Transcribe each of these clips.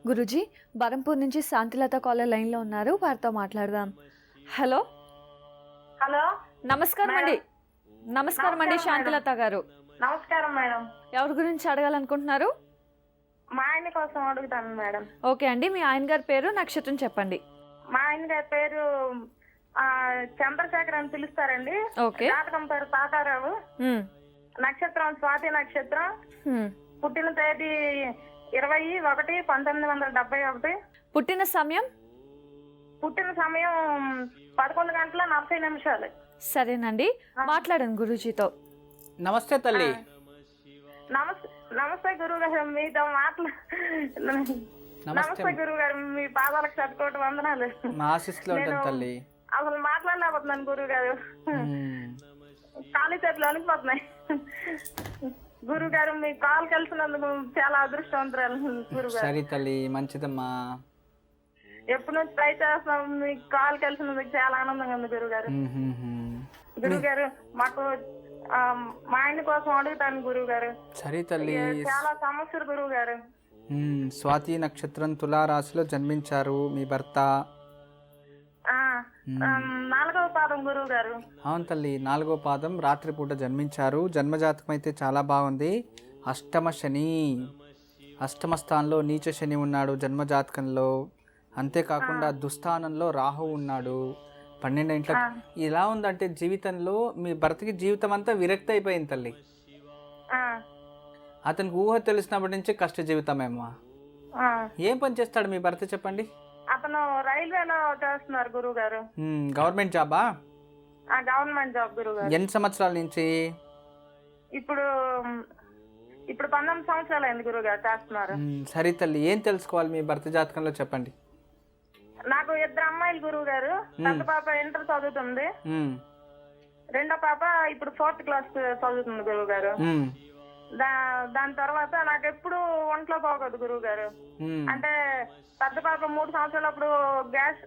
గురూజీ, బరంపూర్ నుంచి శాంతిలత కాలర్ లైన్లో ఉన్నారు, వారితో మాట్లాడదాం. హలో హలో, నమస్కారం అండి. నమస్కారం అండి శాంతిలత గారు. నమస్కారం మేడం. ఎవరి గురించి అడగాలనుకుంటున్నారు? మా ఆయన కోసం అడుగుతాను మేడం. ఓకే అండి, మీ ఆయన గారి పేరు నక్షత్రం చెప్పండి. మా ఆయన గారి పేరు చంద్రశేఖర్ అని పిలుస్తారండి. ఓకే. జాతకం పేరు తాతారావు. నక్షత్రం స్వాతి నక్షత్రం. పుట్టిన తేదీ 21/1/1971. పుట్టిన సమయం? పుట్టిన సమయం 11:40. సరేనండి, మాట్లాడండి గురూజీతో. నమస్తే తల్లి. నమస్తే గురువు గారు, మీతో నమస్తే గురువు గారు, మీ పాదాలకు చదువుకోవటం వందనాలు. మా ఆశీస్సులో ఉంటుంది తల్లి. అసలు మాట్లాడలేకపోతున్నాను గురువు గారు, ఖాళీ చేతులు అనిపోతున్నాయి. గురువు గారు, మీ కాల్ కలిసినందుకు చాలా అదృష్టవంతురాలు గురువు గారు. సరే తల్లి, మంచిదమ్మా. ఎప్పటి నుంచి ట్రై చేస్తున్నాం, మీ కాల్ కలిసినందుకు చాలా ఆనందంగా ఉంది గురువు గారు. గురువు గారు, మాకు మా ఆయన కోసం అడుగుతాను గురువు గారు. సరే తల్లి. చాలా సమస్యలు గురువు గారు. స్వాతి నక్షత్రం తులారాశిలో జన్మించారు మీ భర్త. 4వ పాదం గురువు గారు. అవును తల్లి, 4వ పాదం రాత్రిపూట జన్మించారు. జన్మజాతకం అయితే చాలా బాగుంది. అష్టమ శని, అష్టమ స్థానంలో నీచ శని ఉన్నాడు జన్మజాతకంలో. అంతేకాకుండా దుస్థానంలో రాహు ఉన్నాడు 12 ఇంట్లో. ఇలా ఉందంటే జీవితంలో మీ భర్తకి జీవితం అంతా విరక్తి అయిపోయింది తల్లి. అతనికి ఊహ తెలిసినప్పటి నుంచి కష్ట జీవితమేమ్మా. ఏం పని చేస్తాడు మీ భర్త చెప్పండి? అతను రైల్వేలో చేస్తున్నారు గురువు గారు. గవర్నమెంట్ జాబా? గవర్నమెంట్ జాబ్ గురువు గారు. ఎన్ని సంవత్సరాల నుంచి? ఇప్పుడు 19 సంవత్సరాలు అయింది గురువు గారు చేస్తున్నారు. సరే తల్లి, ఏం తెలుసుకోవాలి మీ భర్త జాతకంలో చెప్పండి. నాకు 2 అమ్మాయిలు గురువు గారు. పెద్ద పాప ఇంటర్ చదువుతుంది, రెండో పాప ఇప్పుడు 4th క్లాస్ చదువుతుంది గురువు గారు. దాని తర్వాత నాకు ఎప్పుడు ఒంట్లో పోకూడదు గురువు గారు. అంటే పెద్ద పాప 3 సంవత్సరాలప్పుడు గ్యాస్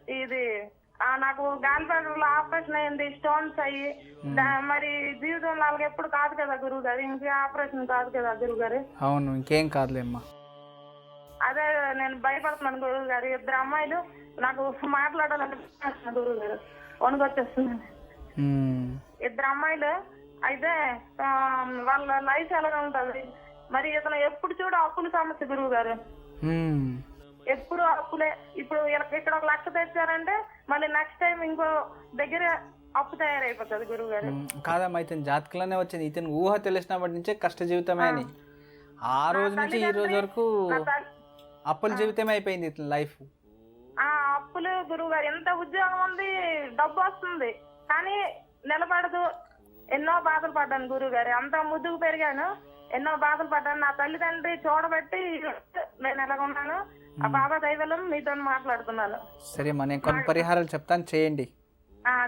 నాకు గాలిపేటలో ఆపరేషన్ అయింది, స్టోన్స్ అయ్యి. మరి జీవితంలో వాళ్ళకి ఎప్పుడు కాదు కదా గురువు గారు, ఇంకా ఆపరేషన్ కాదు కదా గురువు గారు. అవును, ఇంకేం కాదులేమ్మా. అదే నేను భయపడుతున్నాను గురువు గారు. 2 అమ్మాయిలు, నాకు మాట్లాడాలంటే గురువు గారు వణుకొచ్చేస్తుంది. 2 అమ్మాయిలు అయితే వాళ్ళ లైఫ్ ఎలాగా ఉంటది మరి? ఇతను ఎప్పుడు చూడ అప్పుల సమస్య గురువు గారు, ఎప్పుడు అప్పులే. ఇప్పుడు ఇక్కడ 1 లక్ష తెచ్చారంటే మళ్ళీ నెక్స్ట్ టైం ఇంకో దగ్గర అప్పు తయారైపోతుంది గురువు గారు. కాదమ్మా, ఇతను జాతకంలోనే వచ్చింది. ఇతను ఊహ తెలిసినప్పటి నుంచే కష్ట జీవితమే అని. ఆ రోజు నుంచి ఈ రోజు వరకు అప్పుల జీవితమే అయిపోయింది ఇతని లైఫ్. అప్పులు గురువు గారు. ఎంత ఉద్యోగం ఉంది, డబ్బు వస్తుంది, కానీ నిలబడదు. ఎన్నో బాధలు పడ్డాను గురువు గారు. అంత ముద్దుకు పెరిగాను, ఎన్నో బాధలు పడ్డాను. నా తల్లిదండ్రి చూడబెట్టి నేను ఎలాగున్నాను. ఆ బాబా దైవలం మీతో మాట్లాడుతున్నాను. సరే అమ్మా, నేను కొన్ని పరిహారాలు చెప్తాను, చేయండి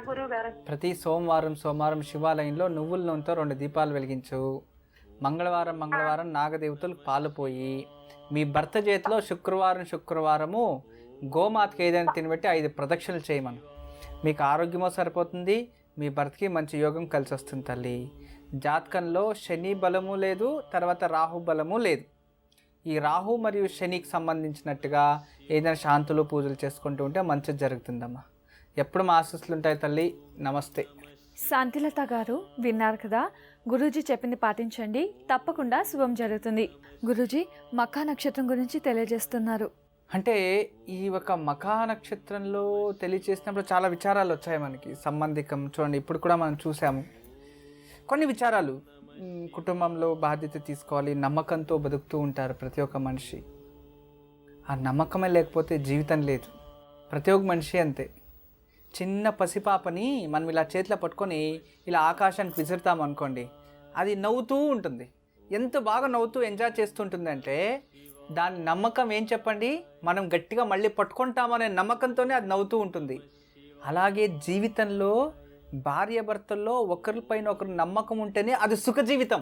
గురువు గారు. ప్రతి సోమవారం శివాలయంలో నువ్వుల నూనెతో 2 దీపాలు వెలిగించు. మంగళవారం నాగదేవతలకు పాలు పోయి, మీ భర్త చేతిలో శుక్రవారము గోమాతకి ఏదైనా తినబెట్టి 5 ప్రదక్షిణలు చేయమను. మీకు ఆరోగ్యమో సరిపోతుంది, మీ భర్తకి మంచి యోగం కలిసి వస్తుంది తల్లి. జాతకంలో శని బలము లేదు, తర్వాత రాహు బలము లేదు. ఈ రాహు మరియు శనికి సంబంధించినట్టుగా ఏదైనా శాంతులు పూజలు చేసుకుంటూ ఉంటే మంచి జరుగుతుందమ్మా. ఎప్పుడు మా ఆశీస్సులు ఉంటాయి తల్లి. నమస్తే. శాంతిలత గారు, విన్నారు కదా, గురూజీ చెప్పింది పాటించండి, తప్పకుండా శుభం జరుగుతుంది. గురూజీ మఖా నక్షత్రం గురించి తెలియజేస్తున్నారు. అంటే ఈ ఒక మఖా నక్షత్రంలో తెలియచేసినప్పుడు చాలా విచారాలు వచ్చాయి మనకి. సంబంధికం చూడండి, ఇప్పుడు కూడా మనం చూసాము కొన్ని విచారాలు. కుటుంబంలో బాధ్యత తీసుకోవాలి, నమ్మకంతో బతుకుతూ ఉంటారు ప్రతి ఒక్క మనిషి. ఆ నమ్మకమే లేకపోతే జీవితం లేదు. ప్రతి ఒక్క మనిషి అంతే. చిన్న పసిపాపని మనం ఇలా చేతిలో పట్టుకొని ఇలా ఆకాశానికి విసురుతాం అనుకోండి, అది నవ్వుతూ ఉంటుంది. ఎంత బాగా నవ్వుతూ ఎంజాయ్ చేస్తుంటుంది అంటే దాని నమ్మకం ఏం చెప్పండి, మనం గట్టిగా మళ్ళీ పట్టుకుంటామనే నమ్మకంతోనే అది నవ్వుతూ ఉంటుంది. అలాగే జీవితంలో భార్యాభర్తల్లో ఒకరిపైన ఒకరు నమ్మకం ఉంటేనే అది సుఖ జీవితం.